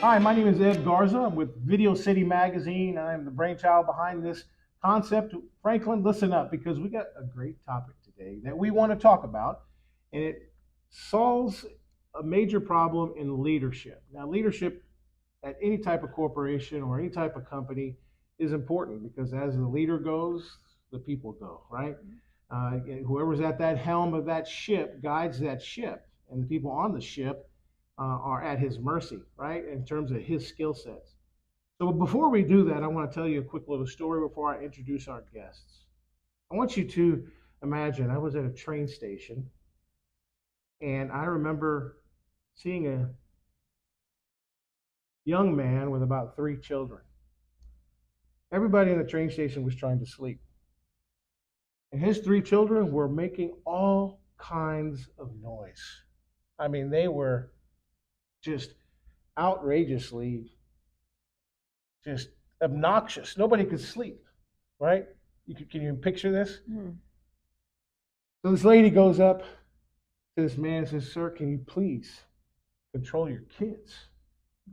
Hi, my name is Ed Garza. I'm with Video City Magazine. I'm the brainchild behind this concept. Franklin, listen up because we got a great topic today that we want to talk about, and it solves a major problem in leadership. Now, leadership at any type of corporation or any type of company is important because as the leader goes, the people go, right? Whoever's at that helm of that ship guides that ship, and the people on the ship are at his mercy, right? In terms of his skill sets. So before we do that, I want to tell you a quick little story before I introduce our guests. I want you to imagine I was at a train station and I remember seeing a young man with about three children. Everybody in the train station was trying to sleep. And his three children were making all kinds of noise. I mean, they were just outrageously just obnoxious. Nobody could sleep, right? Can you picture this? Mm. So this lady goes up to this man and says, "Sir, can you please control your kids?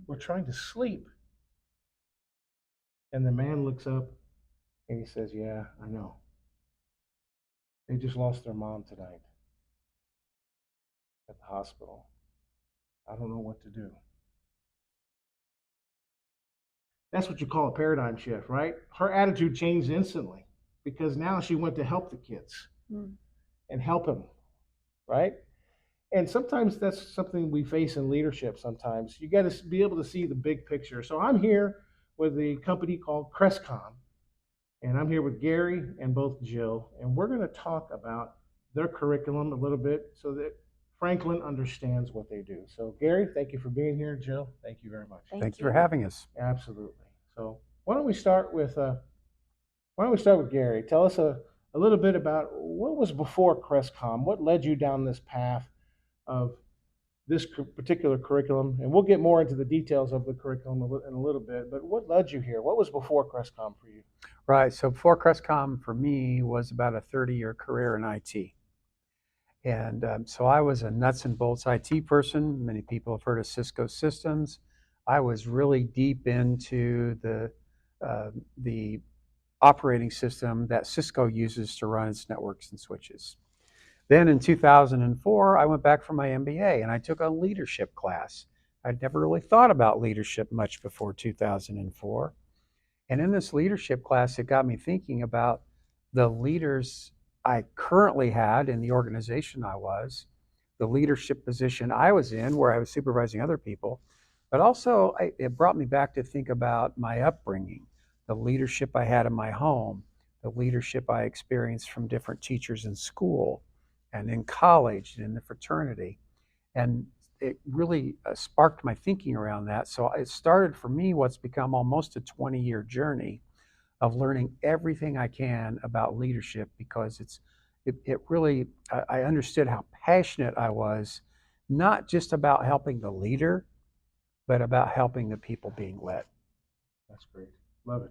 We're trying to sleep." And the man looks up and he says, "Yeah, I know. They just lost their mom tonight at the hospital. I don't know what to do." That's what you call a paradigm shift, right? Her attitude changed instantly because now she went to help the kids and help him, right? And sometimes that's something we face in leadership sometimes. You got to be able to see the big picture. So I'm here with a company called Crestcom, and I'm here with Gary and both Jill, and we're going to talk about their curriculum a little bit so that Franklin understands what they do. So Gary, thank you for being here. Jill, thank you very much. Thank you for having us. Absolutely. So why don't we start with Gary? Tell us a little bit about what was before Crestcom. What led you down this path of this particular curriculum? And we'll get more into the details of the curriculum in a little bit. But what led you here? What was before Crestcom for you? Right. So before Crestcom for me was about a 30-year career in IT. And so I was a nuts and bolts IT person. Many people have heard of Cisco Systems. I was really deep into the operating system that Cisco uses to run its networks and switches. Then in 2004, I went back for my MBA and I took a leadership class. I'd never really thought about leadership much before 2004. And in this leadership class, it got me thinking about the leaders I currently had in the organization I was, the leadership position I was in where I was supervising other people, but also it brought me back to think about my upbringing, the leadership I had in my home, the leadership I experienced from different teachers in school and in college and in the fraternity. And it really sparked my thinking around that. So it started for me what's become almost a 20-year journey of learning everything I can about leadership because it really, I understood how passionate I was, not just about helping the leader, but about helping the people being led. That's great. Love it.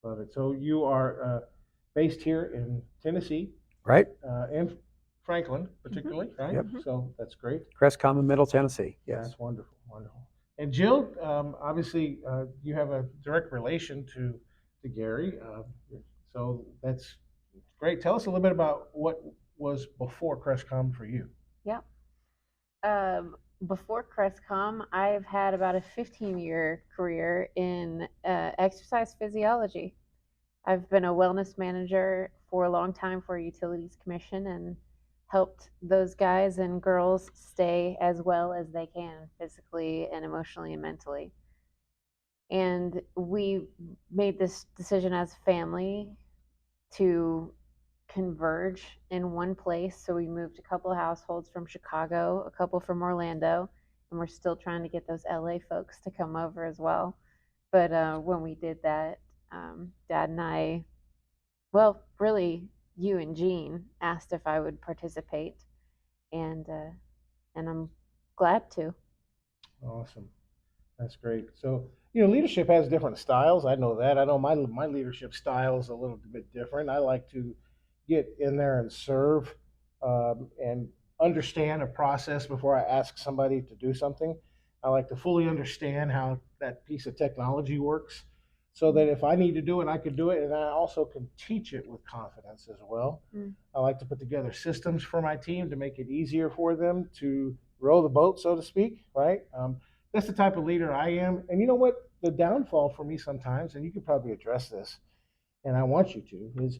Love it. So you are based here in Tennessee, right? And Franklin, particularly, right? Yep. So that's great. Crestcom in Middle Tennessee. Yes. That's wonderful. Wonderful. And Jill, obviously, you have a direct relation to Gary, so that's great. Tell us a little bit about what was before Crestcom for you. Yeah. Before Crestcom, I've had about a 15-year career in exercise physiology. I've been a wellness manager for a long time for a utilities commission and helped those guys and girls stay as well as they can physically and emotionally and mentally. And we made this decision as a family to converge in one place. So we moved a couple of households from Chicago, a couple from Orlando, and we're still trying to get those LA folks to come over as well. But when we did that, Dad and I, well, really, you and Jean asked if I would participate, and I'm glad to. Awesome, that's great. So leadership has different styles. I know that. I know my leadership style is a little bit different. I like to get in there and serve and understand a process before I ask somebody to do something. I like to fully understand how that piece of technology works so that if I need to do it, I can do it. And I also can teach it with confidence as well. Mm. I like to put together systems for my team to make it easier for them to row the boat, so to speak, right? That's the type of leader I am. And you know what? The downfall for me sometimes, and you could probably address this, and I want you to, is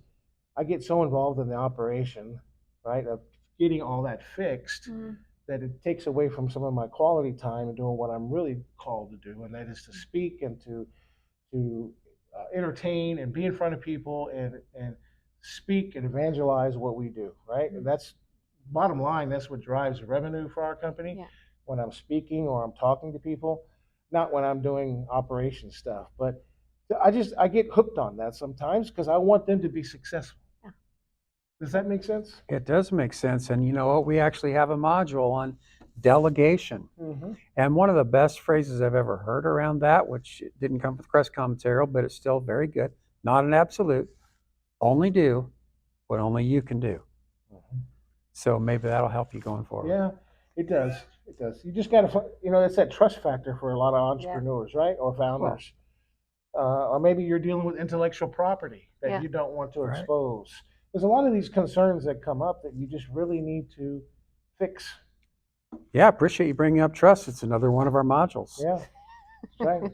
I get so involved in the operation, right, of getting all that fixed Mm. that it takes away from some of my quality time and doing what I'm really called to do, and that is to speak and to entertain and be in front of people and speak and evangelize what we do, right? And that's bottom line. That's what drives revenue for our company. Yeah. When I'm speaking or I'm talking to people, not when I'm doing operation stuff, but I get hooked on that sometimes because I want them to be successful. Yeah. Does that make sense? It does make sense. And you know what? We actually have a module on delegation. Mm-hmm. And one of the best phrases I've ever heard around that, which didn't come with Crestcom material, but it's still very good, not an absolute, only do what only you can do. Mm-hmm. So maybe that'll help you going forward. Yeah, it does. It does. You just got to, it's that trust factor for a lot of entrepreneurs, right? Or founders. Or maybe you're dealing with intellectual property that you don't want to expose. There's a lot of these concerns that come up that you just really need to fix. Yeah, appreciate you bringing up trust. It's another one of our modules. Yeah, that's right.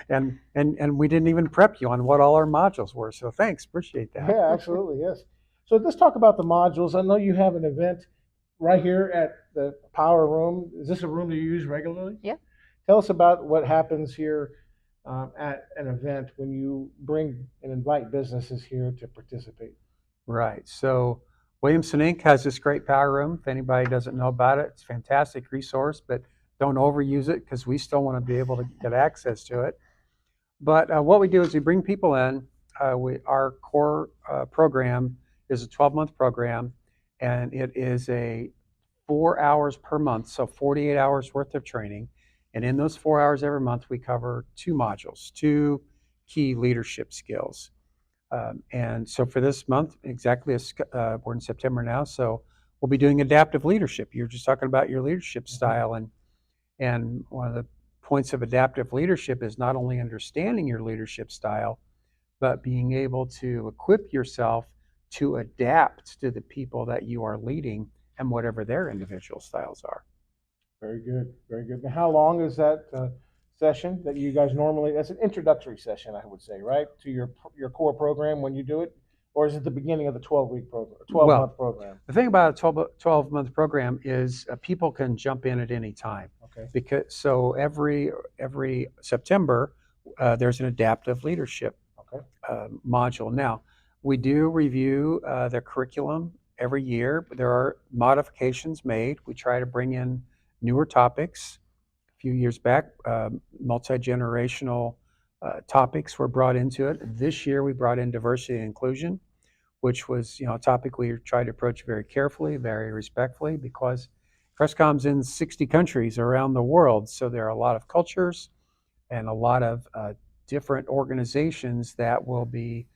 And we didn't even prep you on what all our modules were. So thanks, appreciate that. Yeah, absolutely, yes. So let's talk about the modules. I know you have an event right here at the Power Room. Is this a room that you use regularly? Yeah. Tell us about what happens here at an event when you bring and invite businesses here to participate. Right. So Williamson Inc. has this great power room. If anybody doesn't know about it, it's a fantastic resource, but don't overuse it because we still want to be able to get access to it. But what we do is we bring people in. Our core program is a 12-month program, and it is a 4 hours per month, so 48 hours worth of training. And in those 4 hours every month, we cover 2 modules, 2 key leadership skills. And so for this month, exactly as we're in September now, so we'll be doing adaptive leadership. You're just talking about your leadership style, and one of the points of adaptive leadership is not only understanding your leadership style, but being able to equip yourself to adapt to the people that you are leading and whatever their individual styles are. Very good, very good. Now, how long is that session that you guys normally? That's an introductory session, I would say, right, to your core program when you do it, or is it the beginning of the 12-week program, 12-month program? The thing about a 12-month program is people can jump in at any time. Okay. Because so every September there's an adaptive leadership module. Now we do review the curriculum every year. There are modifications made. We try to bring in newer topics. A few years back, multi-generational topics were brought into it. This year we brought in diversity and inclusion, which was a topic we tried to approach very carefully, very respectfully, because Crestcom's in 60 countries around the world, so there are a lot of cultures and a lot of different organizations that will be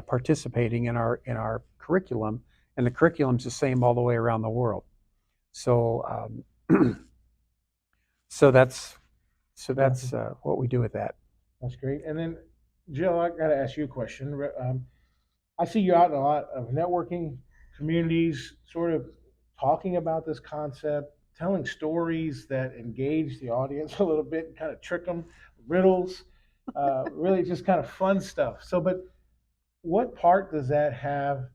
participating in our curriculum, and the curriculum's the same all the way around the world. So so that's what we do with that. That's great. And then, Jill, I got to ask you a question. I see you out in a lot of networking communities, sort of talking about this concept, telling stories that engage the audience a little bit, kind of trick them, riddles, really just kind of fun stuff. So, but what part does that have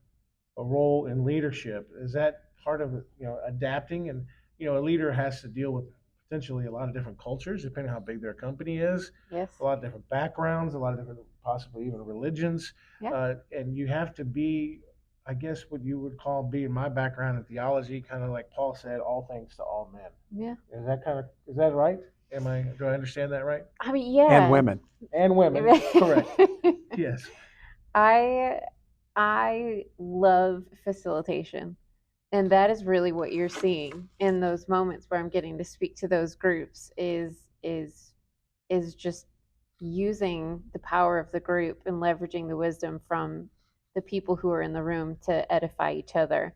a role in leadership? Is that part of adapting? And a leader has to deal with potentially a lot of different cultures, depending on how big their company is. Yes. A lot of different backgrounds, a lot of different, possibly even religions. Yeah. And you have to be, I guess, what you would call, being my background in theology, kind of like Paul said, all things to all men. Yeah. Is that right? Do I understand that right? I mean, yeah. And women. And women, correct. Yes. I love facilitation. And that is really what you're seeing in those moments where I'm getting to speak to those groups is just using the power of the group and leveraging the wisdom from the people who are in the room to edify each other.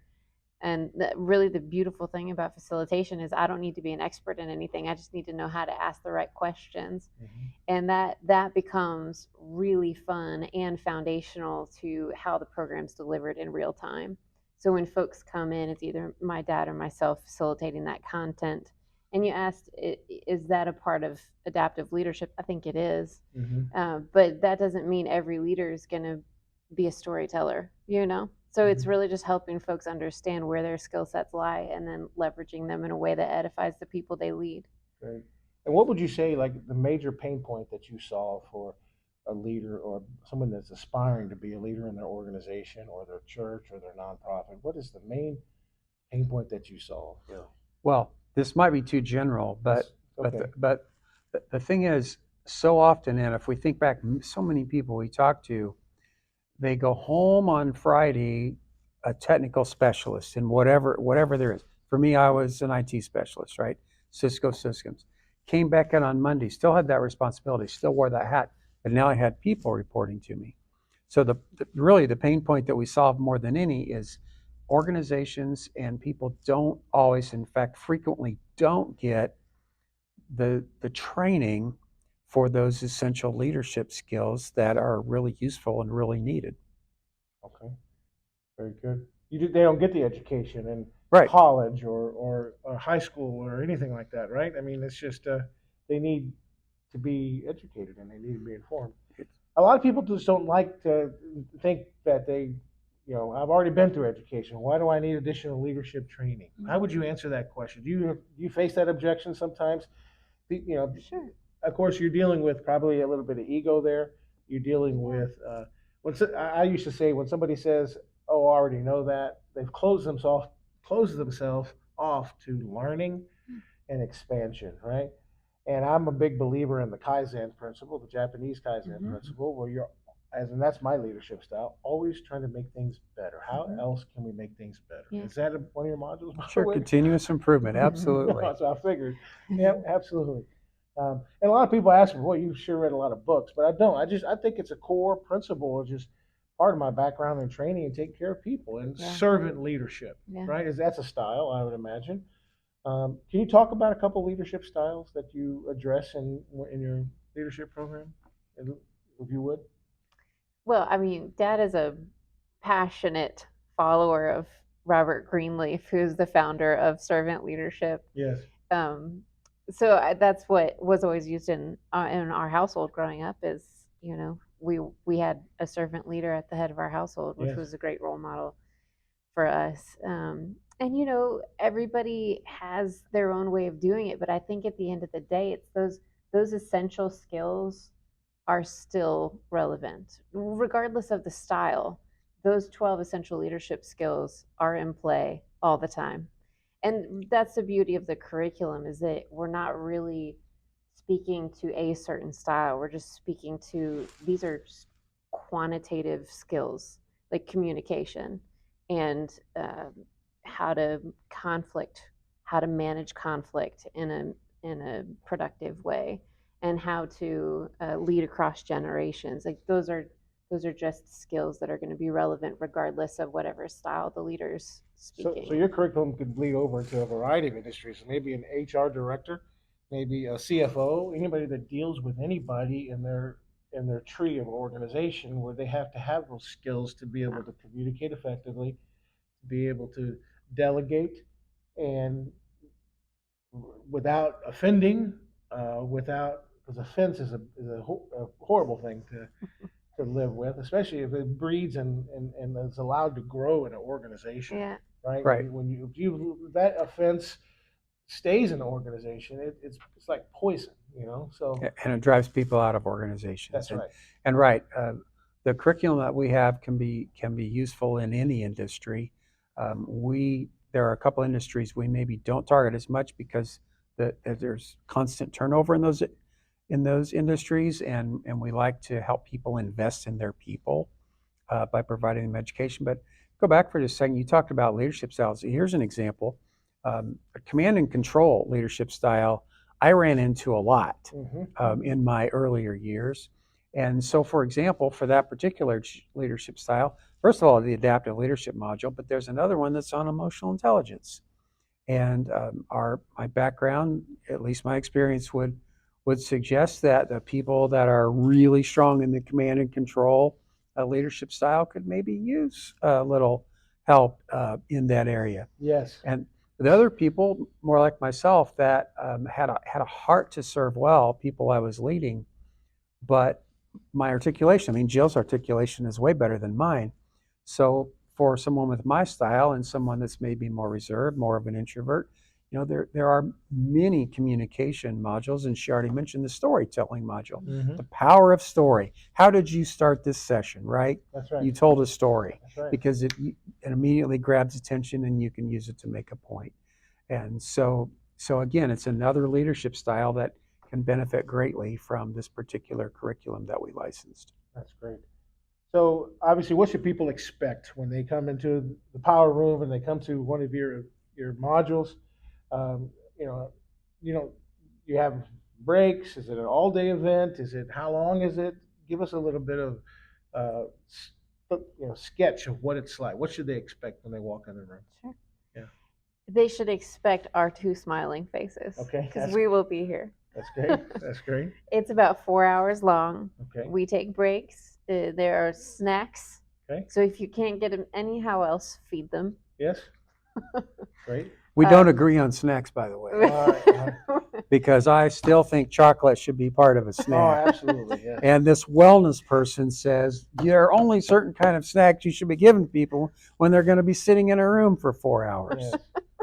And really, the beautiful thing about facilitation is I don't need to be an expert in anything. I just need to know how to ask the right questions. Mm-hmm. And that becomes really fun and foundational to how the program's delivered in real time. So when folks come in, it's either my dad or myself facilitating that content. And you asked, is that a part of adaptive leadership? I think it is. Mm-hmm. But that doesn't mean every leader is going to be a storyteller, you know? So it's really just helping folks understand where their skill sets lie and then leveraging them in a way that edifies the people they lead. Great. And what would you say, like the major pain point that you saw for a leader or someone that's aspiring to be a leader in their organization or their church or their nonprofit? What is the main pain point that you saw? Yeah. Well, this might be too general, but Okay. but the thing is, so often, and if we think back, so many people we talk to, they go home on Friday, a technical specialist in whatever there is. For me, I was an IT specialist, right? Cisco systems. Came back in on Monday, still had that responsibility, still wore that hat, but now I had people reporting to me. So really the pain point that we solve more than any is organizations and people don't always, in fact, frequently don't get the training for those essential leadership skills that are really useful and really needed. Okay. Very good. They don't get the education in Right. college or high school or anything like that, right? I mean, it's just they need to be educated and they need to be informed. A lot of people just don't like to think that I've already been through education. Why do I need additional leadership training? How would you answer that question? Do you face that objection sometimes? Sure. Of course, you're dealing with probably a little bit of ego there. You're dealing with I used to say when somebody says, "Oh, I already know that," they've closed themselves off to learning and expansion, right? And I'm a big believer in the Kaizen principle, the Japanese Kaizen principle, where and that's my leadership style, always trying to make things better. How else can we make things better? Yeah. Is that one of your modules? Sure, continuous improvement, absolutely. That's what I figured. Yeah, absolutely. And a lot of people ask me, "Well, you sure read a lot of books," but I don't. I think it's a core principle, just part of my background in training and taking care of people and servant leadership, right? That's a style, I would imagine. Can you talk about a couple leadership styles that you address in your leadership program, if you would? Well, I mean, Dad is a passionate follower of Robert Greenleaf, who's the founder of servant leadership. Yes. So that's what was always used in our household growing up. Is we had a servant leader at the head of our household, which was a great role model for us. And everybody has their own way of doing it, but I think at the end of the day, it's those essential skills are still relevant, regardless of the style. Those 12 essential leadership skills are in play all the time. And that's the beauty of the curriculum, is that we're not really speaking to a certain style. We're just speaking to, these are just quantitative skills like communication and how to manage conflict in a productive way, and how to lead across generations. Like those are just skills that are going to be relevant regardless of whatever style the leader's speaking. So your curriculum could bleed over into a variety of industries. Maybe an HR director, maybe a CFO, anybody that deals with anybody in their tree of organization, where they have to have those skills to be able to communicate effectively, to be able to delegate, and without offending, because offense is a horrible thing to live with, especially if it breeds and is allowed to grow in an organization. Yeah. Right. Right. If that offense stays in the organization, it's like poison, So. And it drives people out of organizations. That's right. And right, the curriculum that we have can be useful in any industry. There are a couple industries we maybe don't target as much because there's constant turnover in those industries, and we like to help people invest in their people by providing them education. But go back for just a second. You talked about leadership styles. Here's an example. A command and control leadership style I ran into a lot in my earlier years. And so, for example, for that particular leadership style, first of all, the adaptive leadership module, but there's another one that's on emotional intelligence. And my background, at least my experience, would suggest that the people that are really strong in the command and control leadership style could maybe use a little help in that area. Yes. And the other people, more like myself, that had a heart to serve well, people I was leading, but my articulation, I mean, Jill's articulation is way better than mine. So for someone with my style and someone that's maybe more reserved, more of an introvert, there are many communication modules, and she already mentioned the storytelling module. Mm-hmm. The power of story. How did you start this session, right? That's right. You told a story. That's right. Because it immediately grabs attention and you can use it to make a point. And so again, it's another leadership style that can benefit greatly from this particular curriculum that we licensed. That's great. So obviously, what should people expect when they come into the power room and they come to one of your modules? Um, you know, you have breaks. Is it an all-day event? Is it how long is it? Give us a little bit of sketch of what it's like. What should they expect when they walk in the room? Sure. Yeah. They should expect our two smiling faces. Okay. Because we will be here. That's great. That's great. It's about 4 hours long. Okay. We take breaks. There are snacks. Okay. So if you can't get them anyhow else, feed them. Yes. Great. We don't agree on snacks, by the way, because I still think chocolate should be part of a Oh, snack. absolutely. Yeah. And this wellness person says there are only certain kind of snacks you should be giving people when they're going to be sitting in a room for 4 hours. Yes.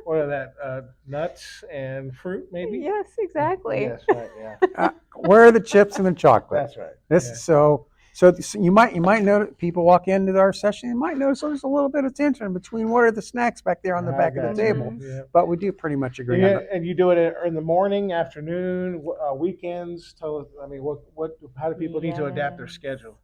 What are that? Nuts and fruit, maybe? Yes, exactly. Yes, right. Yeah. Where are the chips and the chocolate? That's right. This Yeah. So you might notice people walk into our session. You might notice there's a little bit of tension between what are the snacks back there on the back of the table. Yeah. But we do pretty much agree on that. And you do it in the morning, afternoon, weekends. Tell us. I mean, how do people need to adapt their schedule?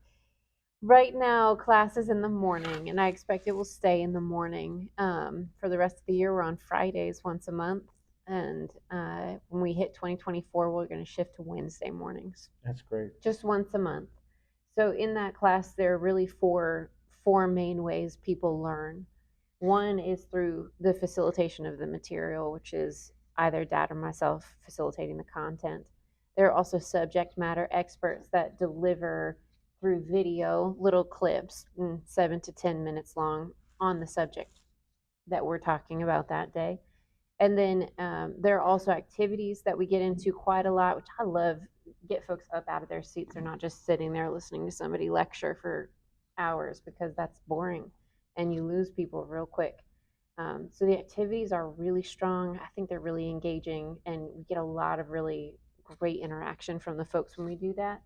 Right now, class is in the morning, and I expect it will stay in the morning. For the rest of the year, we're on Fridays once a month. And when we hit 2024, we're going to shift to Wednesday mornings. That's great. Just once a month. So in that class, there are really four main ways people learn. One is through the facilitation of the material, which is either Dad or myself facilitating the content. There are also subject matter experts that deliver through video little clips, 7 to 10 minutes long, on the subject that we're talking about that day. And then there are also activities that we get into quite a lot, which I love. Get folks up out of their seats. They're not just sitting there listening to somebody lecture for hours, because that's boring and you lose people real quick. So the activities are really strong. I think they're really engaging, and we get a lot of really great interaction from the folks when we do that.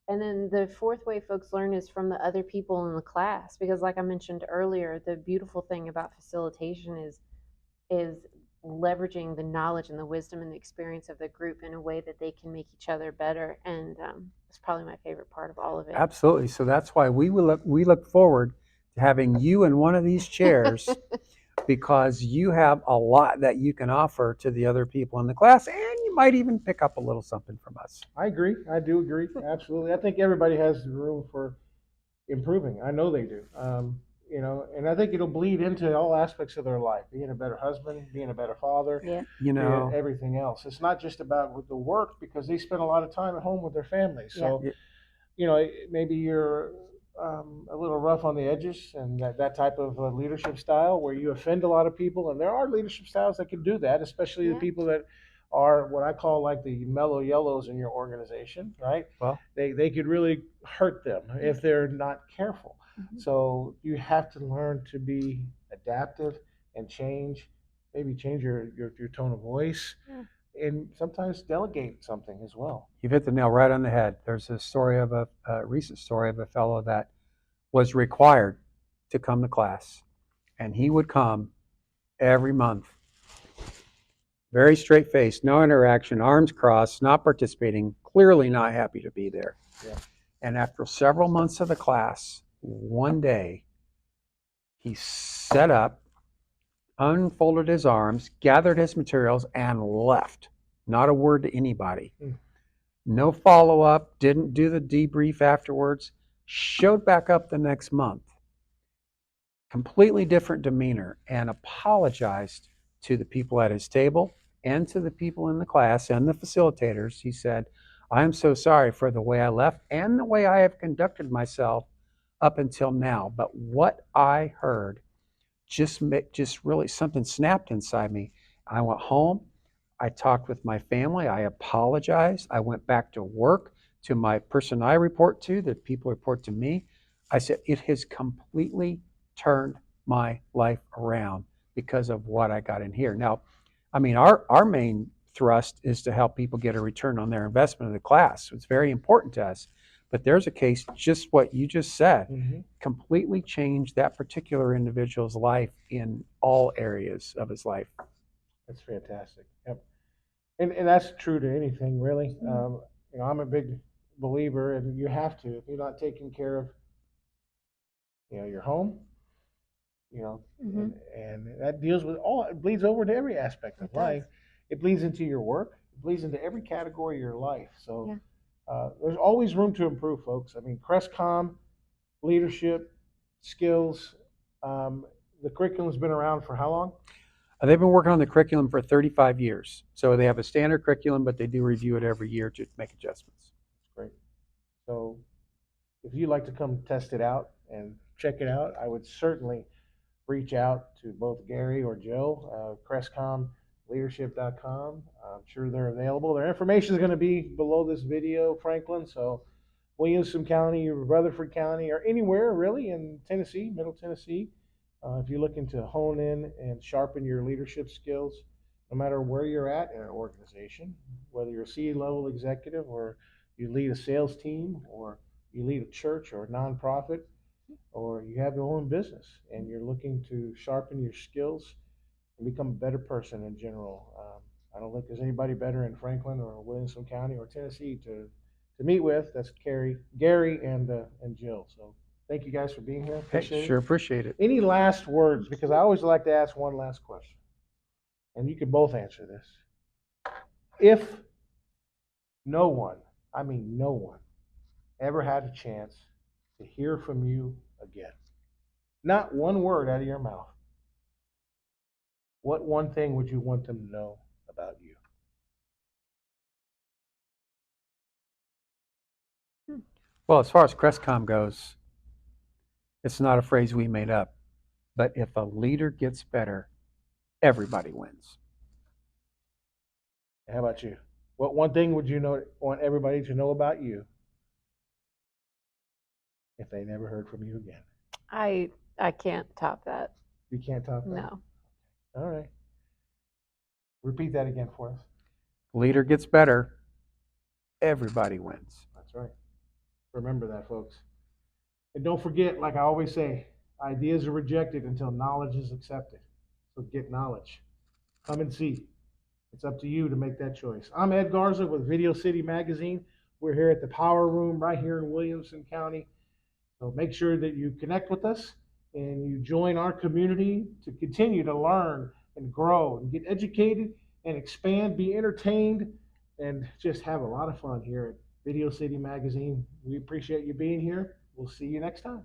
And then the fourth way folks learn is from the other people in the class, because like I mentioned earlier, the beautiful thing about facilitation is leveraging the knowledge and the wisdom and the experience of the group in a way that they can make each other better. And it's probably my favorite part of all of it. Absolutely. So that's why we look forward to having you in one of these chairs, because you have a lot that you can offer to the other people in the class, and you might even pick up a little something from us. I agree. I do agree. Absolutely. I think everybody has room for improving. I know they do. And I think it'll bleed into all aspects of their life, being a better husband, being a better father, yeah. everything else. It's not just about the work, because they spend a lot of time at home with their families. So, maybe you're a little rough on the edges, and that type of leadership style where you offend a lot of people. And there are leadership styles that can do that, especially the people that are what I call like the mellow yellows in your organization, right? Well, they could really hurt them if they're not careful. Mm-hmm. So you have to learn to be adaptive and maybe change your tone of voice, and sometimes delegate something as well. You've hit the nail right on the head. There's a story of a recent story of a fellow that was required to come to class, and he would come every month, very straight face, no interaction, arms crossed, not participating, clearly not happy to be there. Yeah. And after several months of the class, one day he set up, unfolded his arms, gathered his materials, and left. Not a word to anybody. No follow-up, didn't do the debrief afterwards, showed back up the next month. completely different demeanor and apologized to the people at his table and to the people in the class and the facilitators. He said, I am so sorry for the way I left and the way I have conducted myself up until now. But what I heard just really something snapped inside me. I went home. I talked with my family. I apologized. I went back to work, to my person I report to, the people report to me. I said, it has completely turned my life around because of what I got in here. Now, I mean, our main thrust is to help people get a return on their investment in the class. It's very important to us. But there's a case, just what you just said, completely changed that particular individual's life in all areas of his life. That's fantastic. Yep. And that's true to anything, really. You know, I'm a big believer, and you have to. If you're not taking care of, you know, your home, you know, and that deals with all. It bleeds over to every aspect of life. It bleeds into your work. It bleeds into every category of your life. So there's always room to improve, folks. I mean, Crestcom, leadership, skills. The curriculum's been around for how long? They've been working on the curriculum for 35 years. So they have a standard curriculum, but they do review it every year to make adjustments. Great. So if you'd like to come test it out and check it out, I would certainly reach out to both Gary or Jill, crestcomleadership.com. I'm sure they're available. Their information is going to be below this video, Franklin. So Williamson County, or Rutherford County, or anywhere really in Tennessee, Middle Tennessee, if you're looking to hone in and sharpen your leadership skills, no matter where you're at in an organization, whether you're a C-level executive or you lead a sales team or you lead a church or a nonprofit, or you have your own business and you're looking to sharpen your skills and become a better person in general. I don't think there's anybody better in Franklin or Williamson County or Tennessee to meet with. That's Gary and Jill. So thank you guys for being here. Appreciate sure appreciate it. Any last words? Because I always like to ask one last question, and you can both answer this. If no one, I mean no one, ever had a chance to hear from you again, not one word out of your mouth, what one thing would you want them to know about you? Well, as far as Crestcom goes, it's not a phrase we made up, but if a leader gets better, everybody wins. How about you? What one thing would you want everybody to know about you if they never heard from you again? I can't top that. You can't top that? No. All right. Repeat that again for us. Leader gets better, everybody wins. That's right. Remember that, folks. And don't forget, like I always say, ideas are rejected until knowledge is accepted. So get knowledge. Come and see. It's up to you to make that choice. I'm Ed Garza with Video City Magazine. We're here at the Power Room right here in Williamson County. So make sure that you connect with us and you join our community to continue to learn and grow and get educated and expand, be entertained, and just have a lot of fun here at Video City Magazine. We appreciate you being here. We'll see you next time.